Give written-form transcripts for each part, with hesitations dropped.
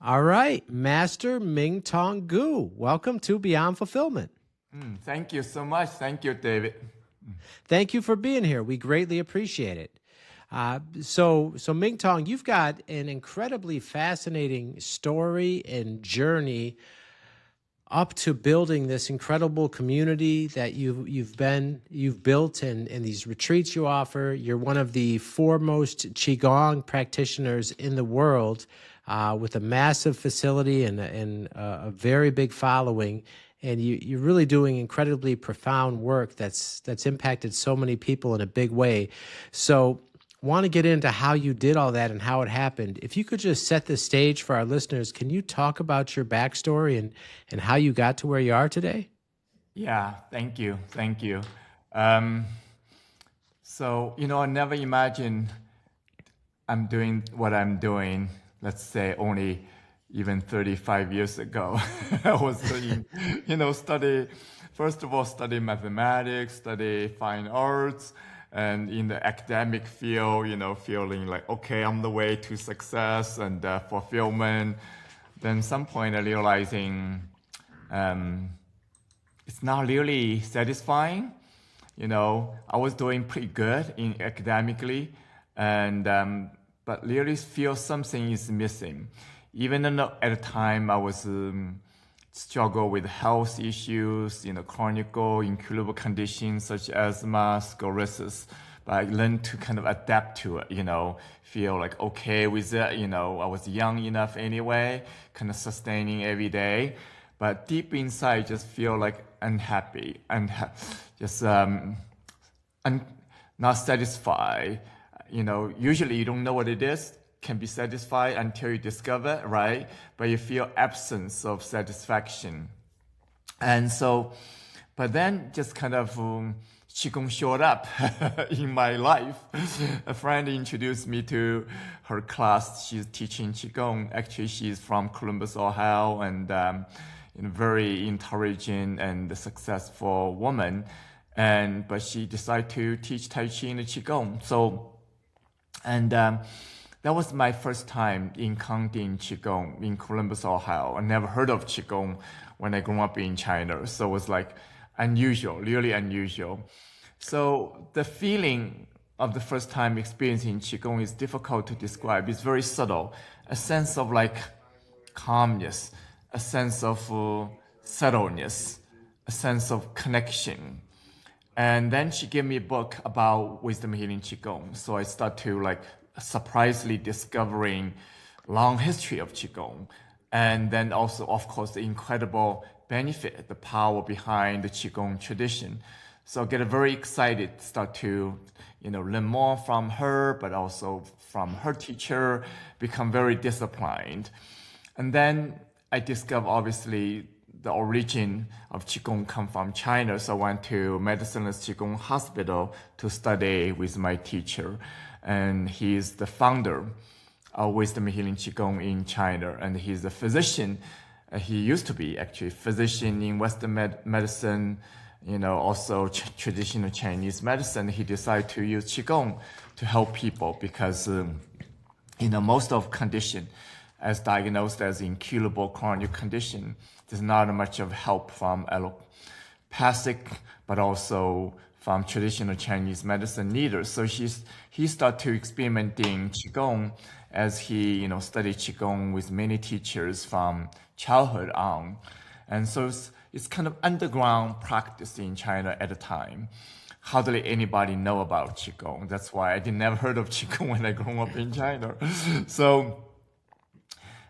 All right, Master Mingtong Gu, welcome to Beyond Fulfillment. Thank you so much. Thank you, David. Thank you for being here. We greatly appreciate it. So Mingtong, you've got an incredibly fascinating story and journey up to building this incredible community that you've built and these retreats you offer. You're one of the foremost Qigong practitioners in the world, with a massive facility and a very big following. And you're really doing incredibly profound work that's impacted so many people in a big way. So want to get into how you did all that and how it happened. If you could just set the stage for our listeners, can you talk about your backstory and how you got to where you are today? Yeah, thank you. Thank you. I never imagined I'm doing what I'm doing, let's say only even 35 years ago. I was doing, study mathematics, study fine arts, and in the academic field, feeling like, okay, I'm the way to success and fulfillment. Then some point I realizing it's not really satisfying. I was doing pretty good in academically, and but really feel something is missing. Even though at the time I was struggle with health issues, chronic, incurable conditions such as asthma, sclerosis. But I learned to kind of adapt to it, feel like okay with it. I was young enough anyway, kind of sustaining every day. But deep inside, just feel like unhappy, just not satisfied. Usually you don't know what it is, can be satisfied until you discover, right? But you feel absence of satisfaction. And so, but then just kind of Qigong showed up in my life. A friend introduced me to her class. She's teaching Qigong. Actually, she's from Columbus, Ohio, and very intelligent and successful woman. But she decided to teach Tai Chi and Qigong. That was my first time encountering Qigong in Columbus, Ohio. I never heard of Qigong when I grew up in China. So it was like unusual, really unusual. So the feeling of the first time experiencing Qigong is difficult to describe. It's very subtle. A sense of like calmness, a sense of subtleness, a sense of connection. And then she gave me a book about wisdom healing Qigong. So I start to surprisingly discovering long history of Qigong. And then also, of course, the incredible benefit, the power behind the Qigong tradition. So I get very excited, start to, learn more from her, but also from her teacher, become very disciplined. And then I discover, obviously, the origin of Qigong come from China. So I went to Medicine Qigong Hospital to study with my teacher. And he's the founder of Wisdom Healing Qigong in China. And he's a physician. He used to be actually physician in Western medicine, also traditional Chinese medicine. He decided to use Qigong to help people because, most of condition as diagnosed as incurable chronic condition, there's not much of help from allopathic, but also from traditional Chinese medicine neither. So he started to experimenting Qigong as he, studied Qigong with many teachers from childhood on. And so it's kind of underground practice in China at the time. Hardly anybody know about Qigong. That's why I didn't never heard of Qigong when I grew up in China.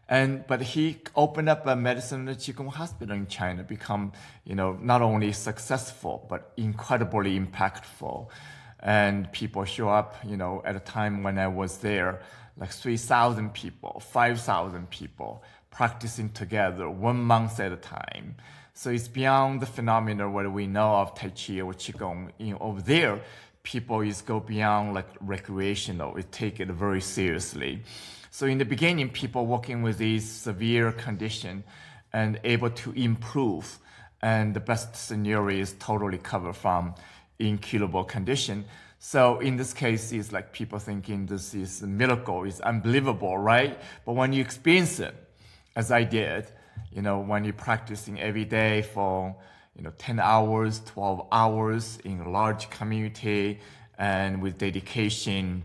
But he opened up a medicine Qigong hospital in China, become, not only successful, but incredibly impactful. And people show up, at a time when I was there, like 3,000 people, 5,000 people practicing together 1 month at a time. So it's beyond the phenomena what we know of Tai Chi or Qigong. Over there, people go beyond recreational. It take it very seriously. So in the beginning, people working with these severe condition and able to improve. And the best scenario is totally covered from incurable condition. So in this case, it's like people thinking this is a miracle, it's unbelievable, right? But when you experience it, as I did, when you're practicing every day for 10 hours, 12 hours in a large community and with dedication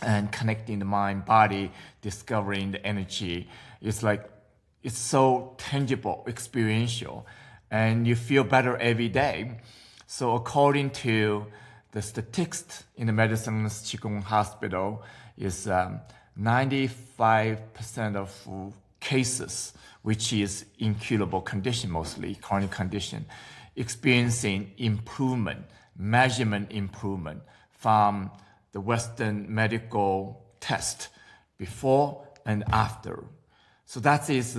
and connecting the mind, body, discovering the energy, it's so tangible, experiential, and you feel better every day. So according to the statistics in the Medicine Qigong Hospital, is 95% of cases, which is incurable condition, mostly chronic condition, experiencing improvement, measurement improvement from the Western medical test before and after. So that is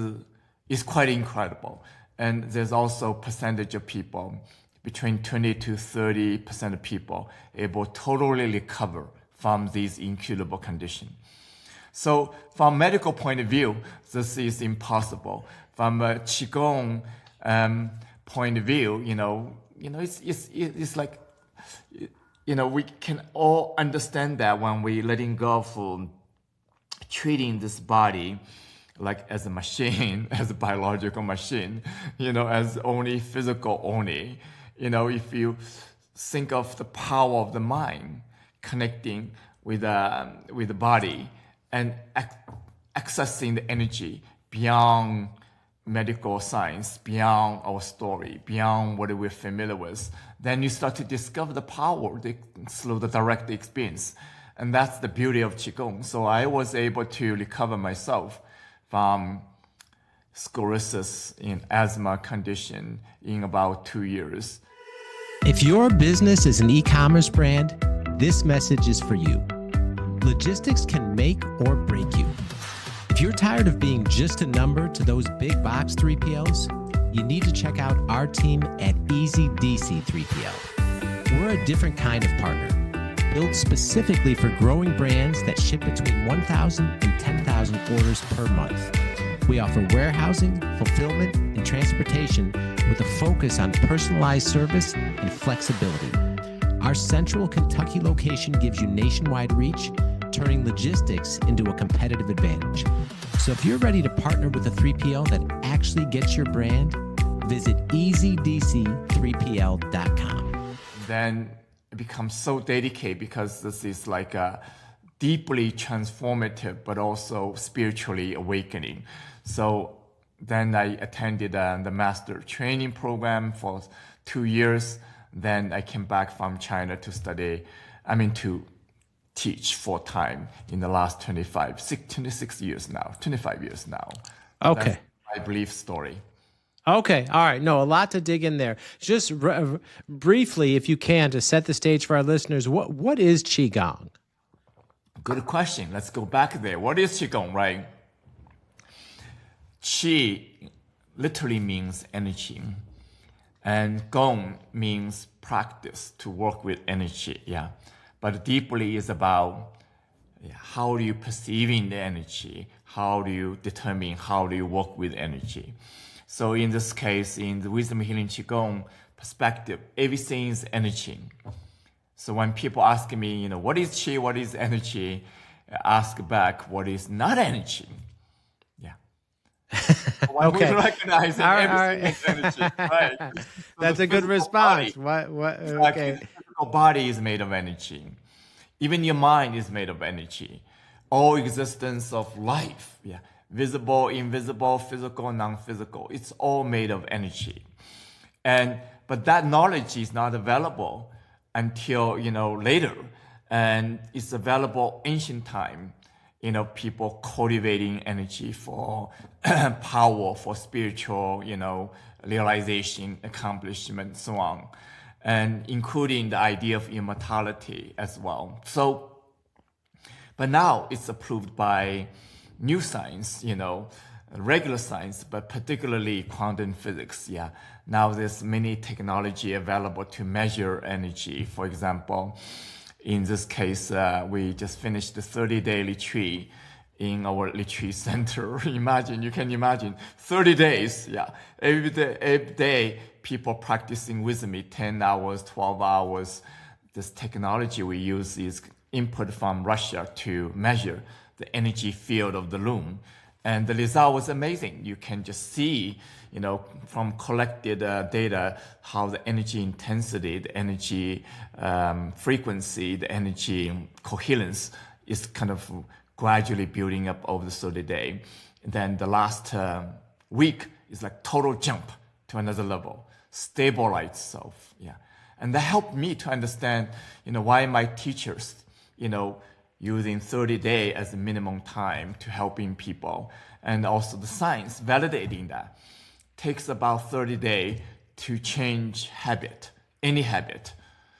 quite incredible. And there's also percentage of people, between 20 to 30% of people able to totally recover from these incurable conditions. So from medical point of view, this is impossible. From a Qigong point of view, it's like, we can all understand that when we letting go of treating this body like as a machine, as a biological machine, as only physical only. If you think of the power of the mind connecting with the body and accessing the energy beyond medical science, beyond our story, beyond what we're familiar with, then you start to discover the power through the direct experience. And that's the beauty of Qigong. So I was able to recover myself from sclerosis in asthma condition in about 2 years. If your business is an e-commerce brand, this message is for you. Logistics can make or break you. If you're tired of being just a number to those big box 3PLs, you need to check out our team at Easy DC 3PL. We're a different kind of partner, built specifically for growing brands that ship between 1,000 and 10,000 orders per month. We offer warehousing, fulfillment, and transportation with a focus on personalized service and flexibility. Our central Kentucky location gives you nationwide reach, turning logistics into a competitive advantage. So if you're ready to partner with a 3PL that actually gets your brand, visit easydc3pl.com. Then it becomes so dedicated because this is like a deeply transformative, but also spiritually awakening. So then I attended the master training program for 2 years. Then I came back from China to to teach full time in the last 25 years now. Okay. That's my belief story. Okay. All right. No, a lot to dig in there. Just briefly, if you can, to set the stage for our listeners, what is Qigong? Good question. Let's go back there. What is Qigong, right? Qi literally means energy. And Gong means practice, to work with energy. Yeah. But deeply is about how do you perceiving the energy? How do you determine how do you work with energy? So in this case, in the Wisdom Healing Qigong perspective, everything is energy. So when people ask me, what is Qi, what is energy? I ask back, what is not energy? Yeah. When Okay. we recognize that everything is energy, right? So That's a good response. Okay. The physical body is made of energy. Even your mind is made of energy. All existence of life, visible, invisible, physical, non-physical, it's all made of energy. But that knowledge is not available until later, and it's available ancient time. People cultivating energy for power, for spiritual, realization, accomplishment, so on, and including the idea of immortality as well. So, but now it's approved by new science, regular science, but particularly quantum physics. Yeah. Now there's many technology available to measure energy. For example, in this case, we just finished the 30-day retreat in our retreat center. You can imagine 30 days. Yeah. Every day, people practicing with me 10 hours, 12 hours. This technology we use is input from Russia to measure the energy field of the room. And the result was amazing. You can just see, from collected data, how the energy intensity, the energy frequency, the energy coherence is kind of gradually building up over the 30 day. And then the last week is like total jump to another level, stabilize itself. Yeah. And that helped me to understand, why my teachers, using 30 days as a minimum time to helping people. And also the science validating that. Takes about 30 days to change habit, any habit.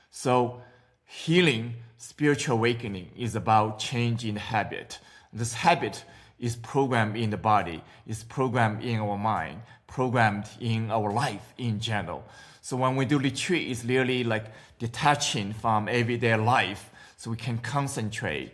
So healing, spiritual awakening is about changing habit. This habit is programmed in the body, is programmed in our mind, programmed in our life in general. So when we do retreat, it's really like detaching from everyday life so we can concentrate,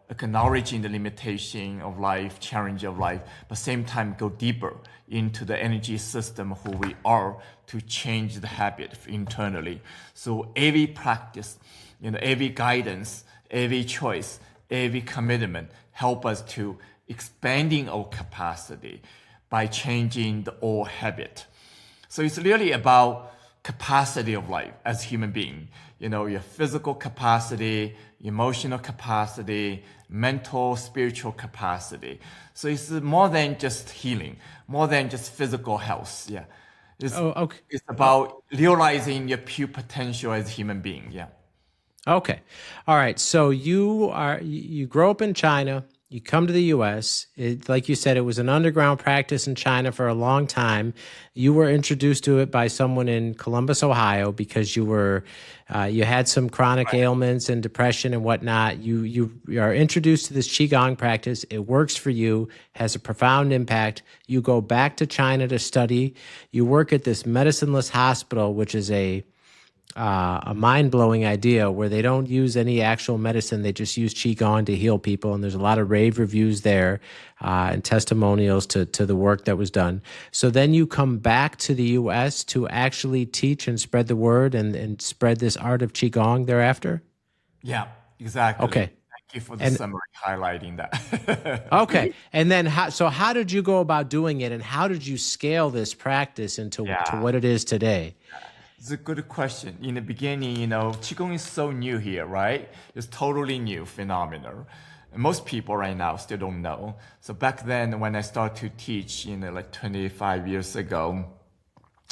acknowledging the limitation of life, challenge of life, but same time go deeper into the energy system who we are to change the habit internally. So every practice, every guidance, every choice, every commitment help us to expanding our capacity by changing the old habit. So it's really about capacity of life as human being. Your physical capacity, emotional capacity, mental, spiritual capacity. So it's more than just healing, more than just physical health. Yeah. It's about realizing your pure potential as a human being. Yeah. Okay. All right. So you grow up in China. You come to the U.S. Like you said, it was an underground practice in China for a long time. You were introduced to it by someone in Columbus, Ohio, because you had some chronic ailments and depression and whatnot. You are introduced to this Qigong practice. It works for you, has a profound impact. You go back to China to study. You work at this medicineless hospital, which is a mind-blowing idea where they don't use any actual medicine. They just use Qigong to heal people. And there's a lot of rave reviews there and testimonials to the work that was done. So then you come back to the U.S. to actually teach and spread the word and spread this art of Qigong thereafter? Yeah, exactly. Okay. Thank you for the summary highlighting that. Okay. And then how did you go about doing it, and how did you scale this practice to what it is today? It's a good question. In the beginning, Qigong is so new here, right? It's totally new phenomenon. Most people right now still don't know. So back then, when I started to teach, like 25 years ago,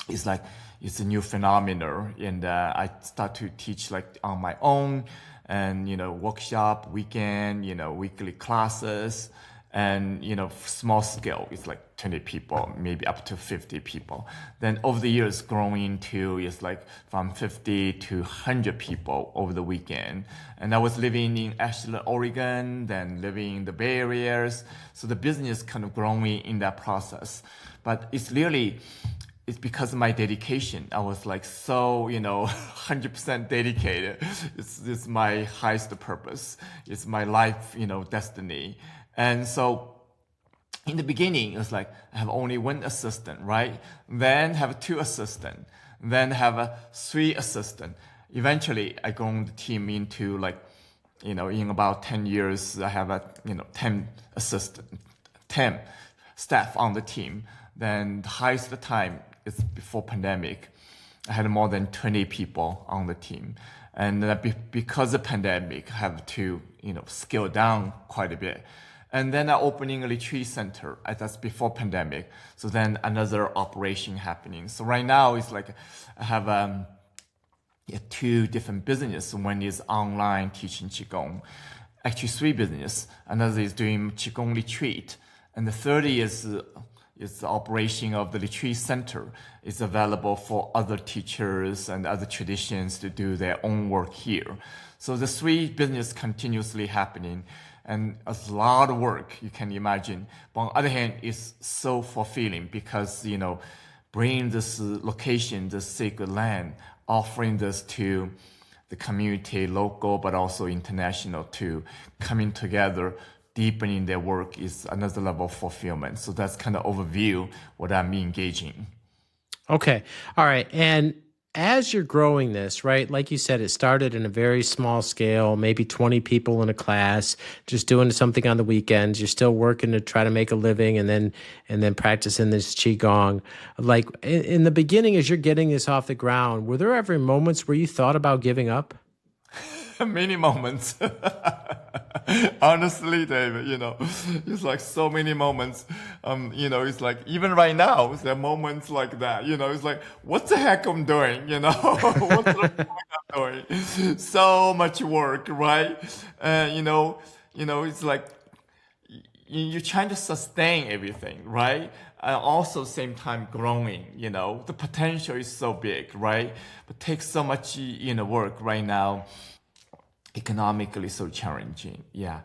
it's a new phenomenon. And I start to teach like on my own and, workshop, weekend, weekly classes. And, small scale, it's like 20 people, maybe up to 50 people. Then over the years, growing to, it's like from 50 to 100 people over the weekend. And I was living in Ashland, Oregon, then living in the Bay Areas. So the business kind of growing in that process. But it's because of my dedication. I was like so, 100% dedicated. It's my highest purpose. It's my life, destiny. And so in the beginning, it was like I have only one assistant, right? Then have two assistants, then have three assistants. Eventually, I grown the team into like, in about 10 years, I have 10 assistants, 10 staff on the team. Then the highest time is before pandemic. I had more than 20 people on the team. And because of pandemic, I have to, scale down quite a bit. And then opening a retreat center. That's before pandemic. So then another operation happening. So right now it's like I have two different businesses. One is online teaching Qigong. Actually, three businesses. Another is doing Qigong retreat. And the third is the operation of the retreat center. It's available for other teachers and other traditions to do their own work here. So the three businesses continuously happening. And it's a lot of work, you can imagine. But on the other hand, it's so fulfilling because, bringing this location, this sacred land, offering this to the community, local, but also international, to coming together, deepening their work is another level of fulfillment. So that's kind of overview what I'm engaging. Okay. All right. And as you're growing this, right? Like you said, it started in a very small scale, maybe 20 people in a class, just doing something on the weekends. You're still working to try to make a living and then practicing this Qigong. Like in the beginning, as you're getting this off the ground, were there ever moments where you thought about giving up? Many moments. Honestly, David, it's like so many moments. It's like even right now, there are moments like that. It's like, what the heck I'm doing? What the heck I'm doing? So much work, right? It's like you're trying to sustain everything, right? Also, same time growing. The potential is so big, right? But takes so much, work right now. Economically so challenging, yeah,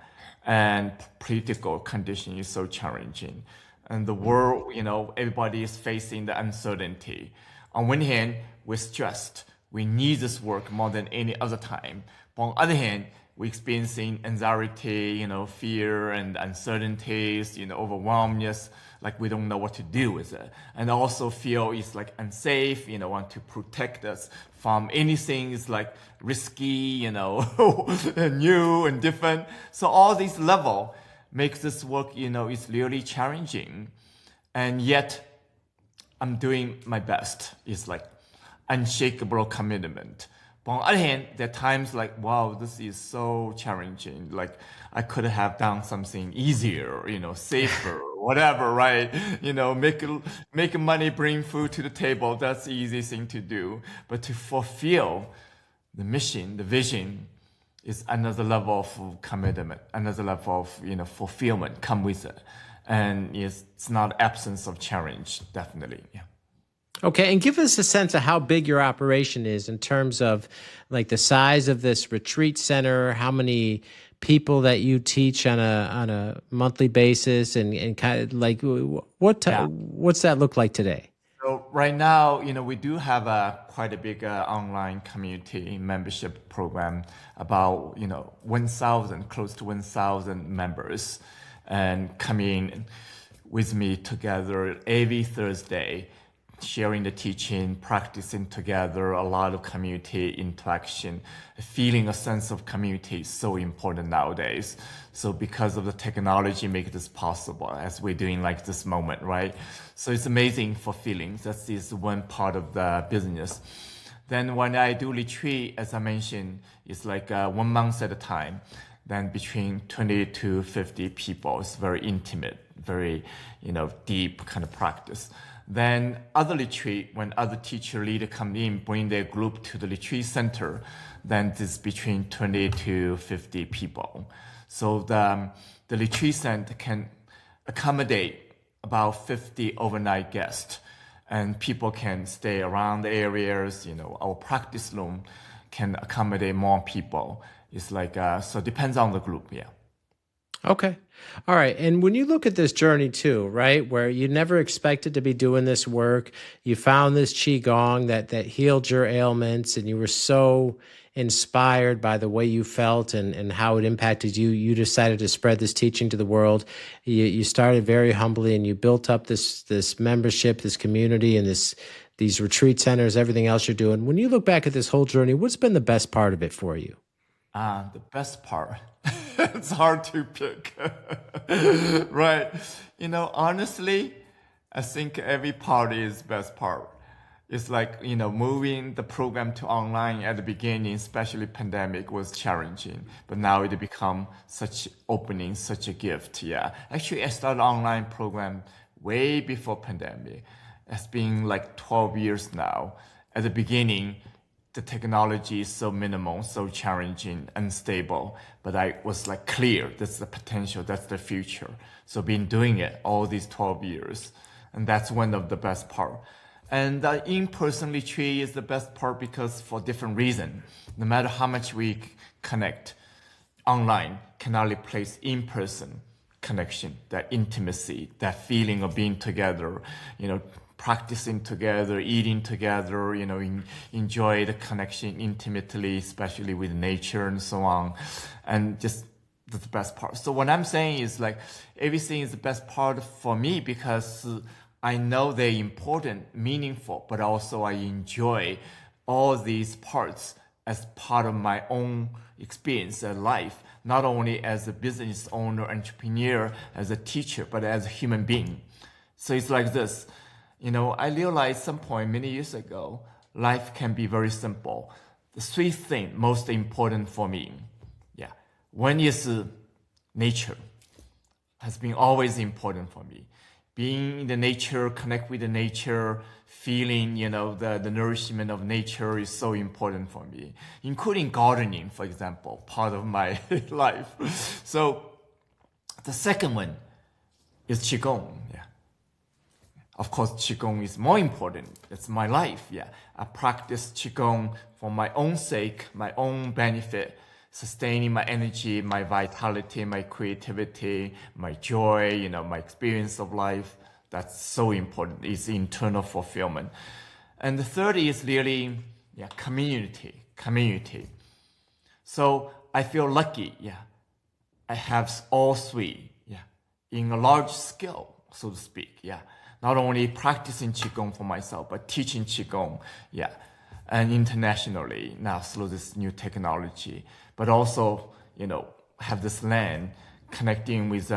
and political condition is so challenging, and the world, everybody is facing the uncertainty. On one hand, we're stressed. We need this work more than any other time. But on the other hand, we're experiencing anxiety, fear and uncertainties, overwhelmness, like we don't know what to do with it. And also feel it's like unsafe, want to protect us from anything is like risky, new and different. So all these level makes this work, is really challenging. And yet I'm doing my best. It's like unshakable commitment. But on the other hand, there are times like, wow, this is so challenging. Like I could have done something easier, safer, whatever, right? Make money, bring food to the table. That's the easy thing to do. But to fulfill the mission, the vision, is another level of commitment, another level of, fulfillment come with it. And it's not absence of challenge, definitely. Yeah. Okay, and give us a sense of how big your operation is in terms of like the size of this retreat center, how many people that you teach on a monthly basis, and kind of like Yeah. what's that look like today? So right now, we do have quite a big online community membership program, about 1,000, close to 1,000 members, and coming with me together every Thursday, sharing the teaching, practicing together, a lot of community interaction, feeling a sense of community is so important nowadays. So because of the technology make this possible as we're doing like this moment, right? So it's amazing for feelings. That is one part of the business. Then when I do retreat, as I mentioned, it's like 1 month at a time. Then between 20 to 50 people. It's very intimate, very, deep kind of practice. Then other retreat, when other teacher leader come in, bring their group to the retreat center, then this between 20 to 50 people. So the retreat center can accommodate about 50 overnight guests, and people can stay around the areas. Our practice room can accommodate more people. It's like, so it depends on the group, yeah. Okay. All right. And when you look at this journey too, right, where you never expected to be doing this work, you found this Qigong that healed your ailments, and you were so inspired by the way you felt and how it impacted you, you decided to spread this teaching to the world. You started very humbly, and you built up this membership, this community, and these retreat centers, everything else you're doing. When you look back at this whole journey, what's been the best part of it for you? The best part, it's hard to pick, right? Honestly, I think every part is best part. It's like, moving the program to online at the beginning, especially pandemic, was challenging, but now it become such opening, such a gift. Yeah. Actually, I started online program way before pandemic. It's been like 12 years now. At the beginning, the technology is so minimal, so challenging, unstable. But I was like clear, that's the potential, that's the future. So been doing it all these 12 years. And that's one of the best part. And the in-person retreat is the best part because for different reason. No matter how much we connect, online cannot replace in-person connection, that intimacy, that feeling of being together, practicing together, eating together, enjoy the connection intimately, especially with nature and so on. And just that's the best part. So what I'm saying is like everything is the best part for me because I know they're important, meaningful, but also I enjoy all these parts as part of my own experience in life, not only as a business owner, entrepreneur, as a teacher, but as a human being. So it's like this. I realized at some point many years ago, life can be very simple. The three things most important for me, one is nature. Has been always important for me. Being in the nature, connect with the nature, feeling, the nourishment of nature is so important for me, including gardening, for example, part of my life. So the second one is Qigong. Of course, Qigong is more important. It's my life. I practice Qigong for my own sake, my own benefit, sustaining my energy, my vitality, my creativity, my joy, my experience of life. That's so important. It's internal fulfillment. And the third is really, community. So I feel lucky, I have all three, in a large scale, so to speak, Not only practicing Qigong for myself, but teaching Qigong, and internationally now through this new technology, but also, have this land connecting with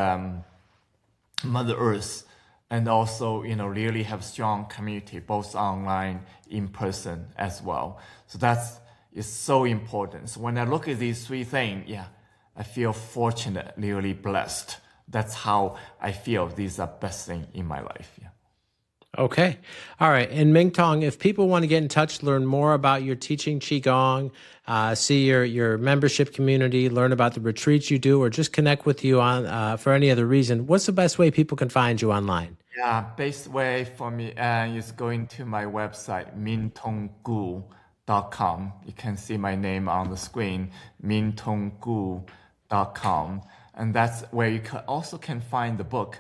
Mother Earth, and also, really have strong community, both online, in person as well. So is so important. So when I look at these three things, I feel fortunate, really blessed. That's how I feel these are best things in my life. Okay. All right. And Mingtong, if people want to get in touch, learn more about your teaching Qigong, see your membership community, learn about the retreats you do, or just connect with you on for any other reason, what's the best way people can find you online? Best way for me is going to my website, mingtonggu.com. You can see my name on the screen, mingtonggu.com. And that's where you also can find the book.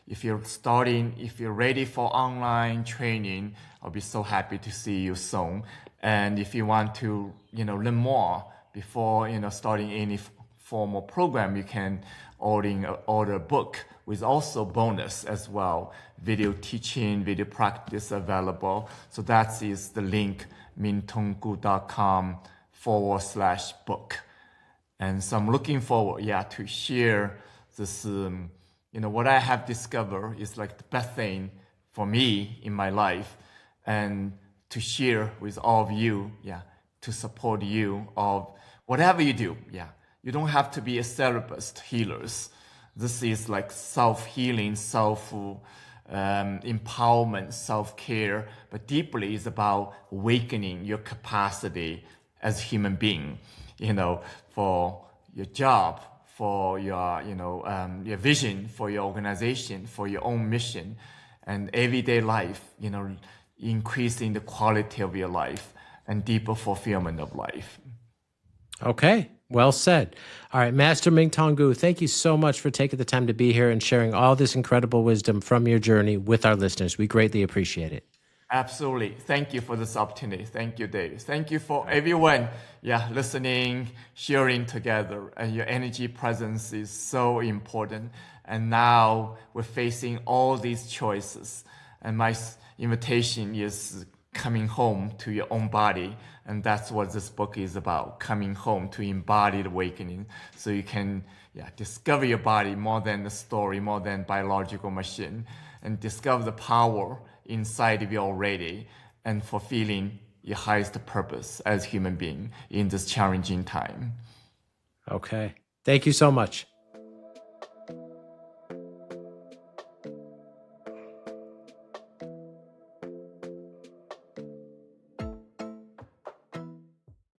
If you're ready for online training, I'll be so happy to see you soon. And if you want to, learn more before, starting any formal program, you can order a book with also bonus as well. Video teaching, video practice available. So that is the link, mingtonggu.com/book. And so I'm looking forward, to share this, what I have discovered is like the best thing for me in my life, and to share with all of you, to support you of whatever you do, You don't have to be a therapist, healers. This is like self-healing, empowerment, self-care, but deeply is about awakening your capacity as a human being, for your job, for your, your vision, for your organization, for your own mission, and everyday life, increasing the quality of your life and deeper fulfillment of life. Okay, well said. All right, Master Mingtong Gu, thank you so much for taking the time to be here and sharing all this incredible wisdom from your journey with our listeners. We greatly appreciate it. Absolutely. Thank you for this opportunity. Thank you, Dave. Thank you for everyone, listening, sharing together. And your energy presence is so important. And now we're facing all these choices. And my invitation is coming home to your own body. And that's what this book is about, coming home to embodied awakening. So you can discover your body more than the story, more than biological machine, and discover the power inside of you already, and fulfilling your highest purpose as a human being in this challenging time. Okay. Thank you so much.